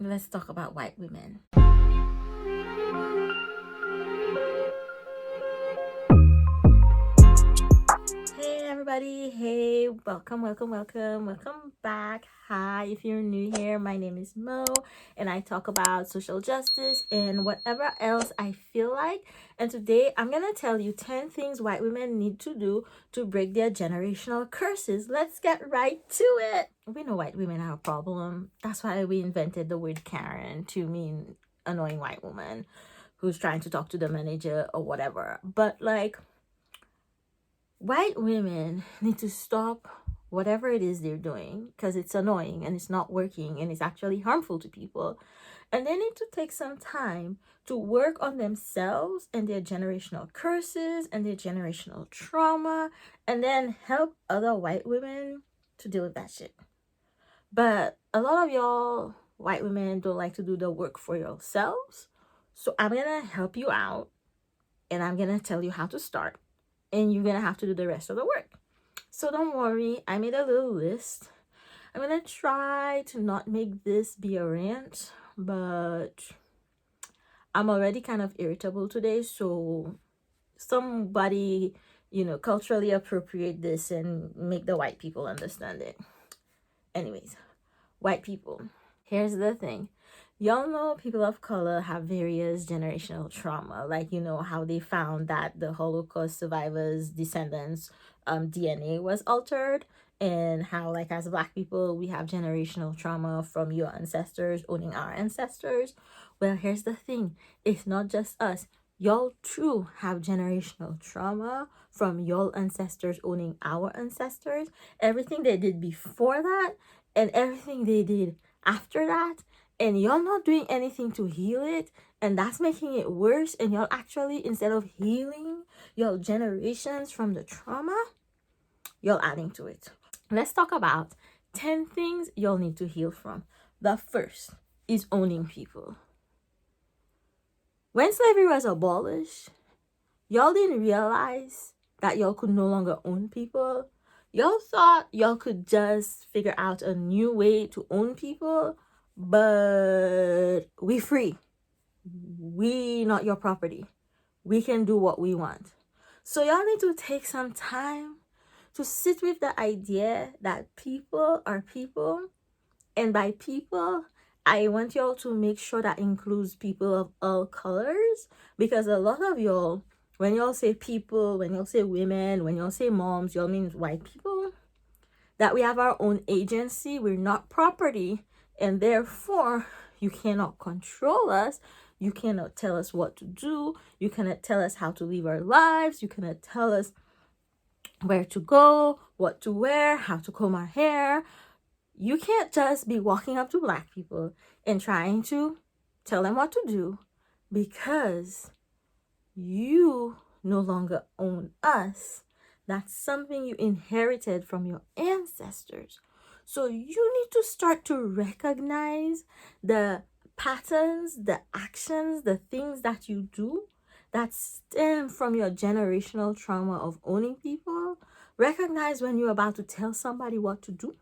let's talk about white women. Hey everybody, hey, welcome back. Hi, if you're new here, my name is Mo, and I talk about social justice and whatever else I feel like. And today I'm gonna tell you 10 things white women need to do to break their generational curses. Let's get right to it. We know white women have a problem. That's why we invented the word Karen to mean annoying white woman who's trying to talk to the manager or whatever. But like, white women need to stop whatever it is they're doing because it's annoying and it's not working and it's actually harmful to people. And they need to take some time to work on themselves and their generational curses and their generational trauma, and then help other white women to deal with that shit. But a lot of y'all white women don't like to do the work for yourselves. So I'm gonna help you out and I'm gonna tell you how to start, and you're gonna have to do the rest of the work. So don't worry, I made a little list. I'm gonna try to not make this be a rant, but I'm already kind of irritable today, so somebody, culturally appropriate this and make the white people understand it. Anyways, white people. Here's the thing. Y'all know people of color have various generational trauma, like how they found that the Holocaust survivors' descendants DNA was altered, and how like as black people we have generational trauma from your ancestors owning our ancestors. Well, here's the thing. It's not just us. Y'all too have generational trauma from your ancestors owning our ancestors. Everything they did before that and everything they did after that, and y'all not doing anything to heal it, and that's making it worse. And y'all actually, instead of healing your generations from the trauma, y'all adding to it. Let's talk about 10 things y'all need to heal from. The first is owning people. When slavery was abolished, y'all didn't realize that y'all could no longer own people. Y'all thought y'all could just figure out a new way to own people, but we free. We not your property. We can do what we want. So y'all need to take some time to sit with the idea that people are people, and by people I want y'all to make sure that includes people of all colors, because a lot of y'all, when y'all say people, when y'all say women, when y'all say moms, y'all mean white people. That we have our own agency, we're not property, and therefore you cannot control us. You cannot tell us what to do. You cannot tell us how to live our lives. You cannot tell us where to go, what to wear, how to comb our hair. You can't just be walking up to black people and trying to tell them what to do, because you no longer own us. That's something you inherited from your ancestors. So you need to start to recognize the patterns, the actions, the things that you do that stem from your generational trauma of owning people. Recognize when you're about to tell somebody what to do,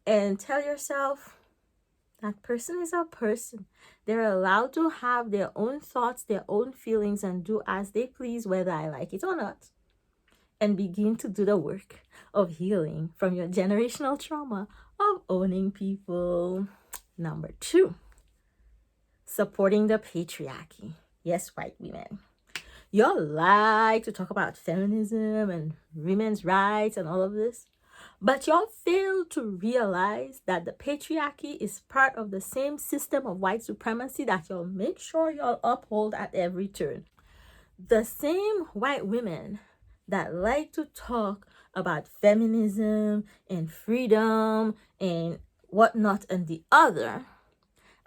and tell yourself that person is a person. They're allowed to have their own thoughts, their own feelings, and do as they please, whether I like it or not. And begin to do the work of healing from your generational trauma of owning people. Number 2, supporting the patriarchy. Yes, white women. Y'all like to talk about feminism and women's rights and all of this, but y'all fail to realize that the patriarchy is part of the same system of white supremacy that y'all make sure y'all uphold at every turn. The same white women that like to talk about feminism and freedom and whatnot and the other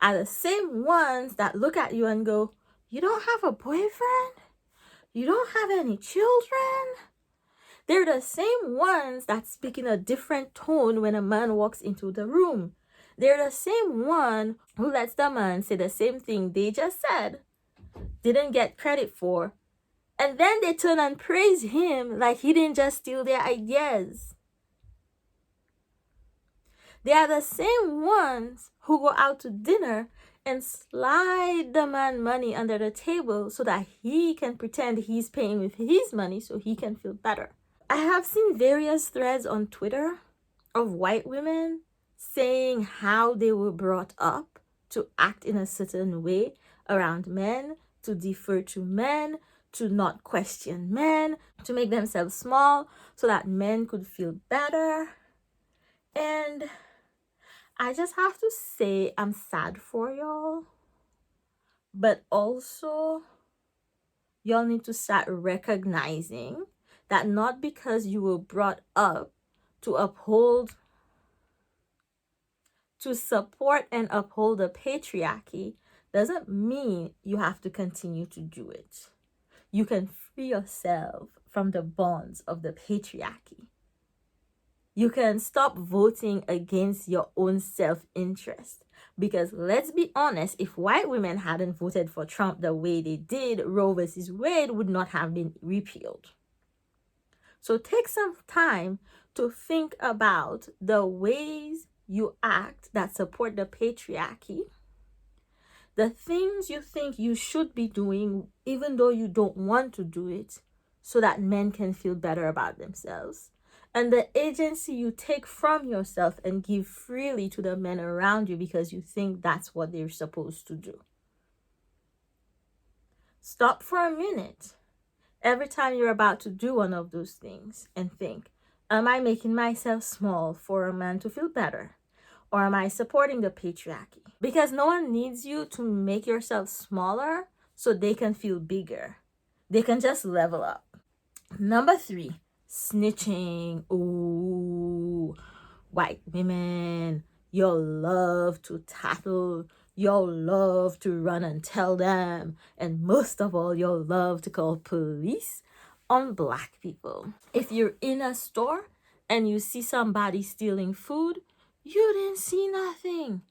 are the same ones that look at you and go, "You don't have a boyfriend? You don't have any children?" They're the same ones that speak in a different tone when a man walks into the room. They're the same one who lets the man say the same thing they just said, didn't get credit for, and then they turn and praise him like he didn't just steal their ideas. They are the same ones who go out to dinner and slide the man money under the table so that he can pretend he's paying with his money so he can feel better. I have seen various threads on Twitter of white women saying how they were brought up to act in a certain way around men, to defer to men, to not question men, to make themselves small so that men could feel better. And I just have to say, I'm sad for y'all, but also y'all need to start recognizing that not because you were brought up to uphold, to support and uphold the patriarchy doesn't mean you have to continue to do it. You can free yourself from the bonds of the patriarchy. You can stop voting against your own self-interest. Because let's be honest, if white women hadn't voted for Trump the way they did, Roe versus Wade would not have been repealed. So take some time to think about the ways you act that support the patriarchy, the things you think you should be doing even though you don't want to do it, so that men can feel better about themselves, and the agency you take from yourself and give freely to the men around you because you think that's what they're supposed to do. Stop for a minute every time you're about to do one of those things and think, am I making myself small for a man to feel better? Or am I supporting the patriarchy? Because no one needs you to make yourself smaller so they can feel bigger. They can just level up. Number 3, snitching. Ooh, white women, you'll love to tattle. You'll love to run and tell them. And most of all, you'll love to call police on black people. If you're in a store and you see somebody stealing food, you didn't see nothing.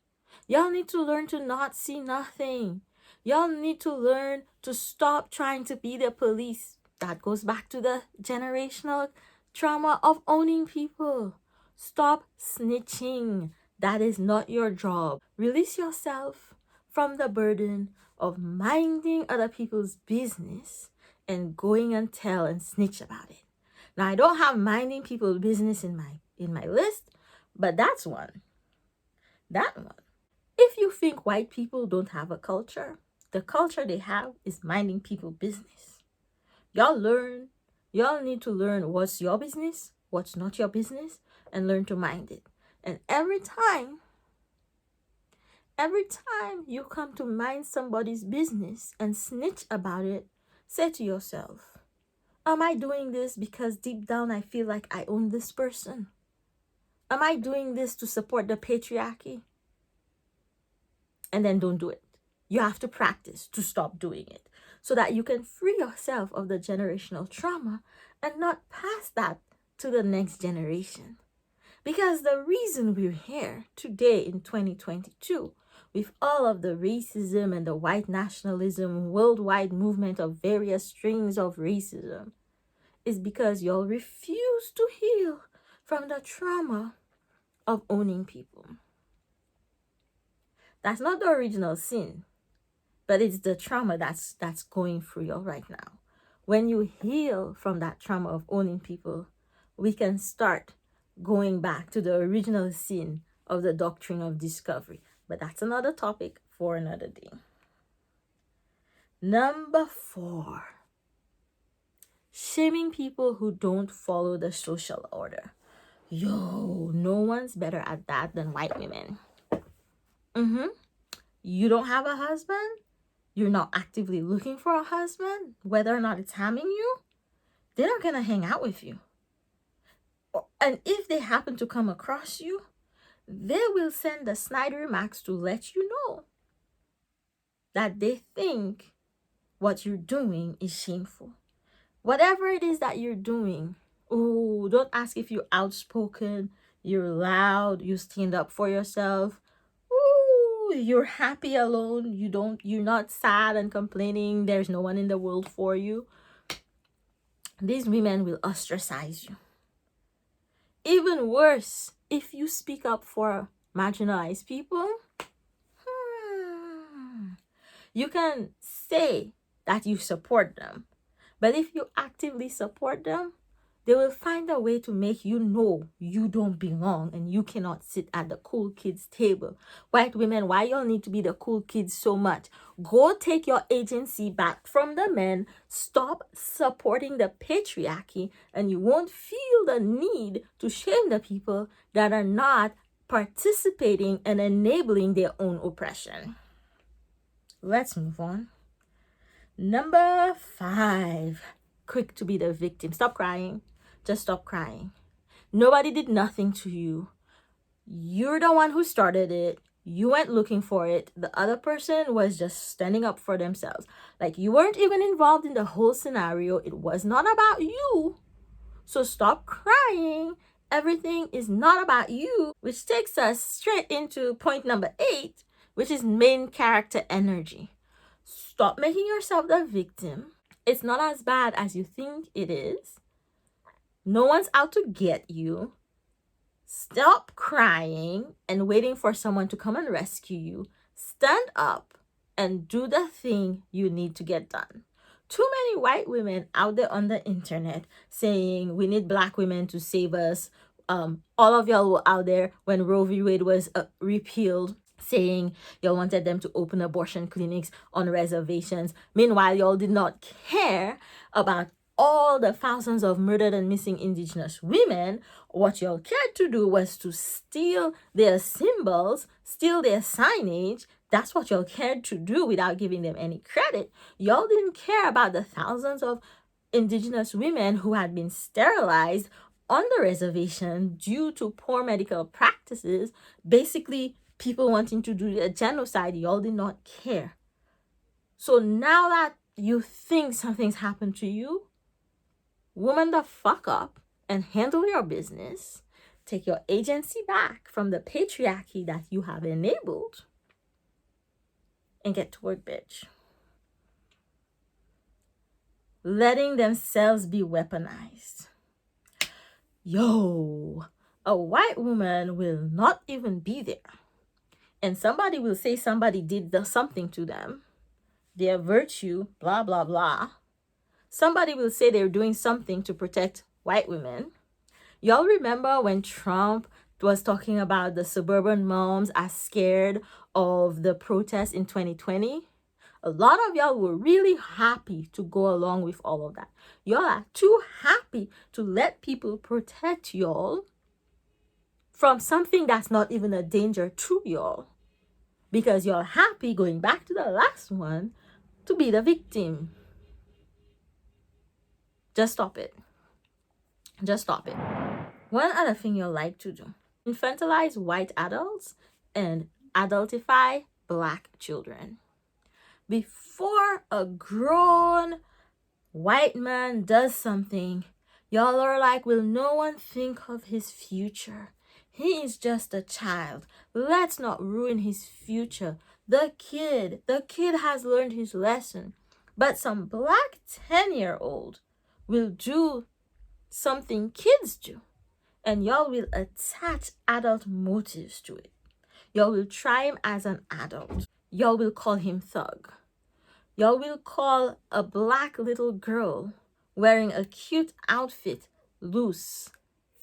Y'all need to learn to not see nothing. Y'all need to learn to stop trying to be the police. That goes back to the generational trauma of owning people. Stop snitching. That is not your job. Release yourself from the burden of minding other people's business and going and tell and snitch about it. Now, I don't have minding people's business in my list, but that's one. That one. If you think white people don't have a culture, the culture they have is minding people's business. Y'all need to learn what's your business, what's not your business, and learn to mind it. And every time you come to mind somebody's business and snitch about it, say to yourself, am I doing this because deep down I feel like I own this person? Am I doing this to support the patriarchy? And then don't do it. You have to practice to stop doing it so that you can free yourself of the generational trauma and not pass that to the next generation. Because the reason we're here today in 2022 with all of the racism and the white nationalism, worldwide movement of various strains of racism, is because y'all refuse to heal from the trauma of owning people. That's not the original sin, but it's the trauma that's going through you right now. When you heal from that trauma of owning people, we can start going back to the original sin of the doctrine of discovery. But that's another topic for another day. Number 4, shaming people who don't follow the social order. Yo, no one's better at that than white women. You don't have a husband? You're not actively looking for a husband? Whether or not it's harming you? They're not going to hang out with you. And if they happen to come across you, they will send the snide remarks to let you know that they think what you're doing is shameful. Whatever it is that you're doing, don't ask if you're outspoken, you're loud, you stand up for yourself. You're happy alone. You're not sad and complaining. There's no one in the world for you. These women will ostracize you. Even worse, if you speak up for marginalized people, you can say that you support them. But if you actively support them, they will find a way to make you know you don't belong and you cannot sit at the cool kids table. White women, why y'all need to be the cool kids so much? Go take your agency back from the men. Stop supporting the patriarchy, and you won't feel the need to shame the people that are not participating and enabling their own oppression. Let's move on. Number 5, quick to be the victim. Stop crying. Just stop crying. Nobody did nothing to you. You're the one who started it. You went looking for it. The other person was just standing up for themselves. Like, you weren't even involved in the whole scenario. It was not about you. So stop crying. Everything is not about you, which takes us straight into point number 8, which is main character energy. Stop making yourself the victim. It's not as bad as you think it is. No one's out to get you. Stop crying and waiting for someone to come and rescue you. Stand up and do the thing you need to get done. Too many white women out there on the internet saying we need black women to save us. All of y'all were out there when Roe v. Wade was repealed, saying y'all wanted them to open abortion clinics on reservations. Meanwhile, y'all did not care about all the thousands of murdered and missing indigenous women. What y'all cared to do was to steal their symbols, steal their signage. That's what y'all cared to do without giving them any credit. Y'all didn't care about the thousands of indigenous women who had been sterilized on the reservation due to poor medical practices. Basically, people wanting to do a genocide. Y'all did not care. So now that you think something's happened to you, woman the fuck up and handle your business. Take your agency back from the patriarchy that you have enabled and get to work, bitch. Letting themselves be weaponized. Yo, a white woman will not even be there. And somebody will say somebody did something to them. Their virtue, blah, blah, blah. Somebody will say they're doing something to protect white women. Y'all remember when Trump was talking about the suburban moms as scared of the protests in 2020? A lot of y'all were really happy to go along with all of that. Y'all are too happy to let people protect y'all from something that's not even a danger to y'all. Because you're happy, going back to the last one, to be the victim. Just stop it. Just stop it. One other thing you'll like to do: infantilize white adults and adultify black children. Before a grown white man does something, y'all are like, will no one think of his future? He is just a child. Let's not ruin his future. The kid has learned his lesson. But some black 10-year-old will do something kids do, and y'all will attach adult motives to it. Y'all will try him as an adult. Y'all will call him thug. Y'all will call a black little girl wearing a cute outfit loose,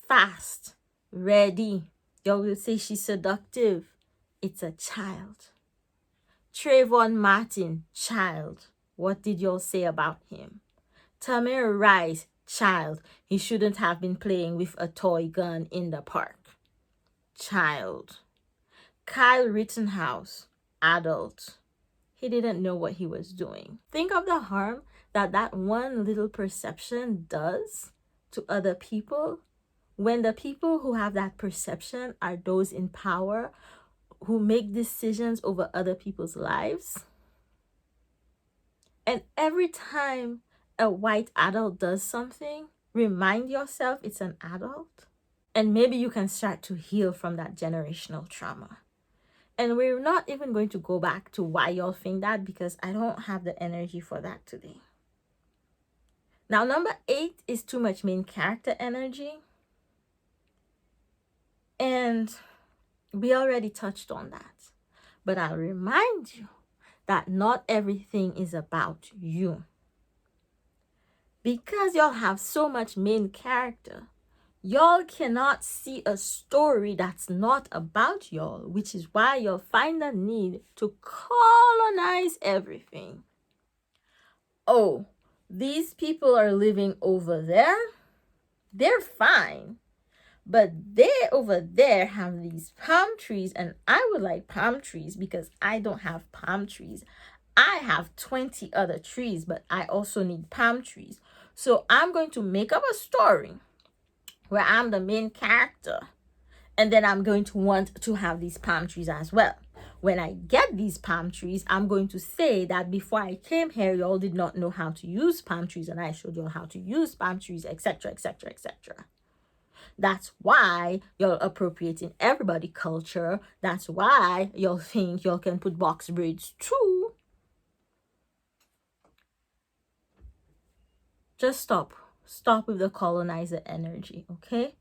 fast, ready. Y'all will say she's seductive. It's a child. Trayvon Martin, child. What did y'all say about him? Tamir Rice, child. He shouldn't have been playing with a toy gun in the park. Child. Kyle Rittenhouse, adult. He didn't know what he was doing. Think of the harm that one little perception does to other people when the people who have that perception are those in power who make decisions over other people's lives. And every time a white adult does something, remind yourself it's an adult. And maybe you can start to heal from that generational trauma. And we're not even going to go back to why y'all think that, because I don't have the energy for that today. Now, number 8 is too much main character energy. And we already touched on that. But I'll remind you that not everything is about you. Because y'all have so much main character, y'all cannot see a story that's not about y'all, which is why you'll find the need to colonize everything. Oh, these people are living over there. They're fine. But they over there have these palm trees, and I would like palm trees because I don't have palm trees. I have 20 other trees, but I also need palm trees. So I'm going to make up a story where I'm the main character, and then I'm going to want to have these palm trees as well. When I get these palm trees, I'm going to say that before I came here, y'all did not know how to use palm trees, and I showed y'all how to use palm trees, etc., etc., etc. That's why you're appropriating everybody culture. That's why y'all think y'all can put box braids too. Just stop. Stop with the colonizer energy, okay?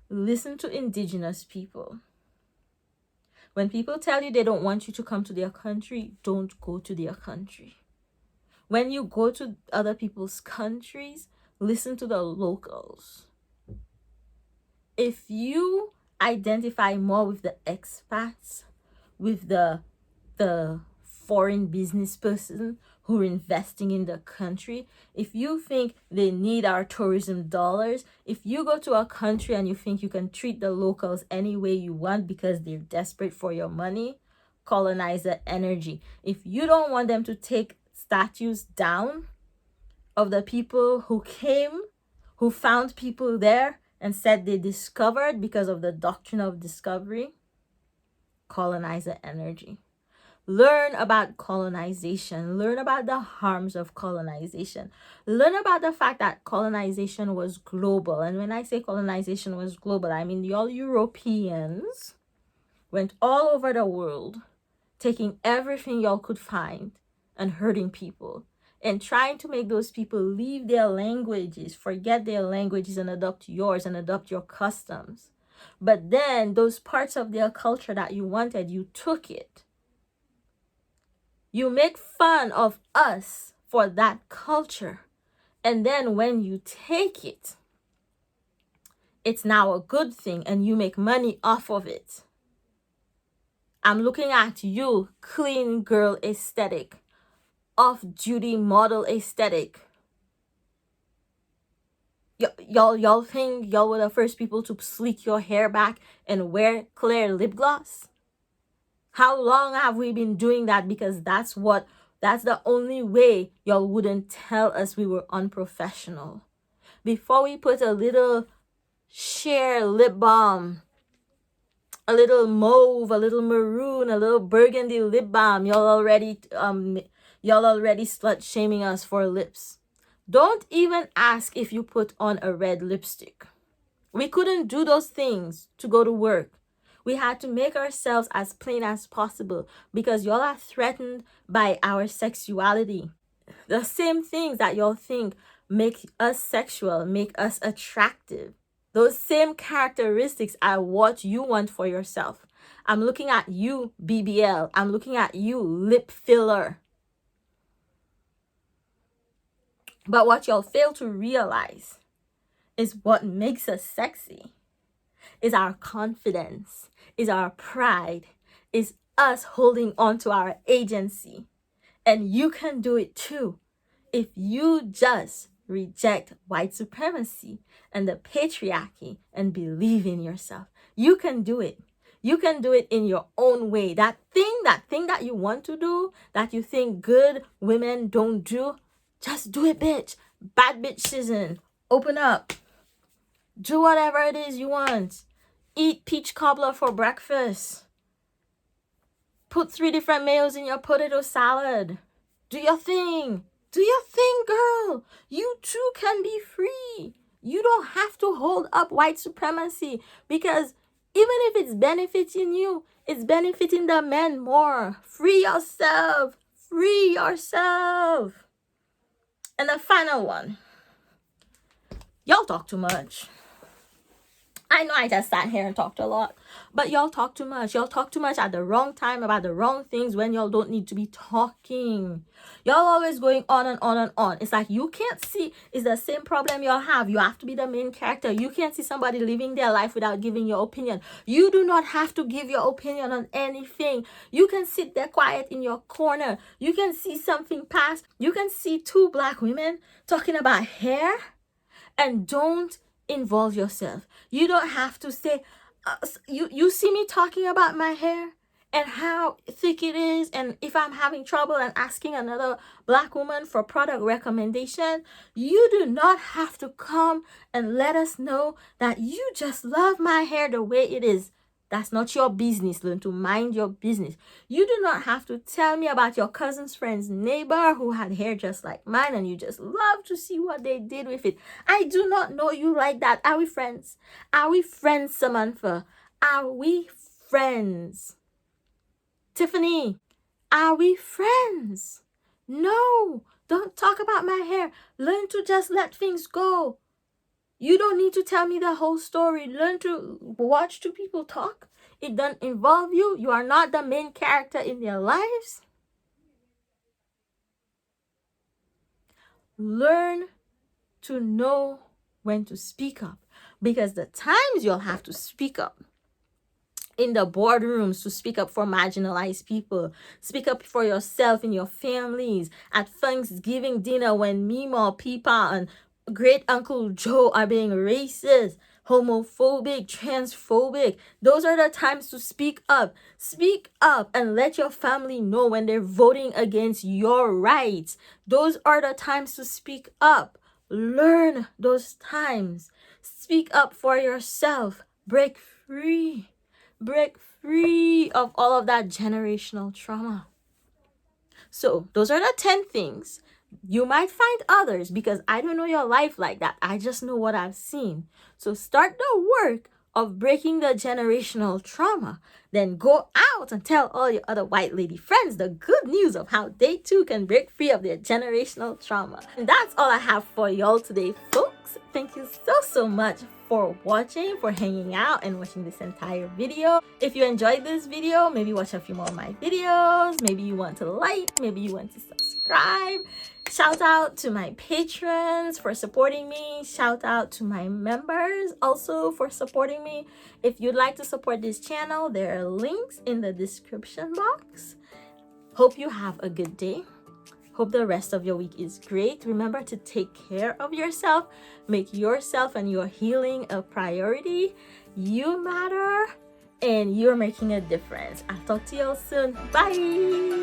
Listen to indigenous people. When people tell you they don't want you to come to their country, don't go to their country. When you go to other people's countries, listen to the locals. If you identify more with the expats, with the foreign business person who are investing in the country, if you think they need our tourism dollars, if you go to a country and you think you can treat the locals any way you want because they're desperate for your money, colonizer energy. If you don't want them to take statues down of the people who came, who found people there and said they discovered because of the doctrine of discovery, colonizer energy. Learn about colonization. Learn about the harms of colonization. Learn about the fact that colonization was global. And when I say colonization was global, I mean y'all Europeans went all over the world, taking everything y'all could find and hurting people and trying to make those people leave their languages, forget their languages and adopt yours and adopt your customs. But then those parts of their culture that you wanted, you took it. You make fun of us for that culture. And then when you take it, it's now a good thing and you make money off of it. I'm looking at you, clean girl aesthetic, off-duty model aesthetic. Y'all think y'all were the first people to sleek your hair back and wear clear lip gloss? How long have we been doing that? Because that's the only way y'all wouldn't tell us we were unprofessional. Before we put a little sheer lip balm, a little mauve, a little maroon, a little burgundy lip balm, y'all already slut shaming us for lips. Don't even ask if you put on a red lipstick. We couldn't do those things to go to work. We had to make ourselves as plain as possible because y'all are threatened by our sexuality. The same things that y'all think make us sexual, make us attractive. Those same characteristics are what you want for yourself. I'm looking at you, BBL. I'm looking at you, lip filler. But what y'all fail to realize is what makes us sexy is our confidence, is our pride, is us holding on to our agency. And you can do it too if you just reject white supremacy and the patriarchy and believe in yourself. You can do it. You can do it in your own way. That thing that you want to do, that you think good women don't do, just do it, bitch. Bad bitch season. Open up. Do whatever it is you want. Eat peach cobbler for breakfast. Put 3 different mayos in your potato salad. Do your thing. Do your thing, girl. You too can be free. You don't have to hold up white supremacy because even if it's benefiting you, it's benefiting the men more. Free yourself. Free yourself. And the final one. Y'all talk too much. I know I just sat here and talked a lot, but y'all talk too much. Y'all talk too much at the wrong time about the wrong things when y'all don't need to be talking. Y'all always going on and on and on. It's like you can't see. It's the same problem y'all have. You have to be the main character. You can't see somebody living their life without giving your opinion. You do not have to give your opinion on anything. You can sit there quiet in your corner. You can see something pass. You can see two black women talking about hair and don't involve yourself. You don't have to say, you see me talking about my hair and how thick it is, and if I'm having trouble and asking another black woman for product recommendation, you do not have to come and let us know that you just love my hair the way it is. That's not your business. Learn to mind your business. You do not have to tell me about your cousin's friend's neighbor who had hair just like mine and you just love to see what they did with it. I do not know you like that. Are we friends? Are we friends, Samantha? Are we friends? Tiffany, are we friends? No, don't talk about my hair. Learn to just let things go. You don't need to tell me the whole story. Learn to watch two people talk. It doesn't involve you. You are not the main character in their lives. Learn to know when to speak up, because the times you'll have to speak up in the boardrooms, to speak up for marginalized people, speak up for yourself and your families at Thanksgiving dinner when Mima, Peepa, and great Uncle Joe are being racist, homophobic, transphobic. Those are the times to speak up. Speak up and let your family know when they're voting against your rights. Those are the times to speak up. Learn those times. Speak up for yourself. Break free. Break free of all of that generational trauma. So those are the 10 things. You might find others because I don't know your life like that. I just know what I've seen. So start the work of breaking the generational trauma. Then go out and tell all your other white lady friends the good news of how they too can break free of their generational trauma. And that's all I have for y'all today, folks. Thank you so much for watching, for hanging out and watching this entire video. If you enjoyed this video, maybe watch a few more of my videos. Maybe you want to like, maybe you want to subscribe. Shout out to my patrons for supporting me. Shout out to my members also for supporting me. If you'd like to support this channel, there are links in the description box. Hope you have a good day. Hope the rest of your week is great. Remember to take care of yourself. Make yourself and your healing a priority. You matter and you're making a difference. I'll talk to you all soon. Bye.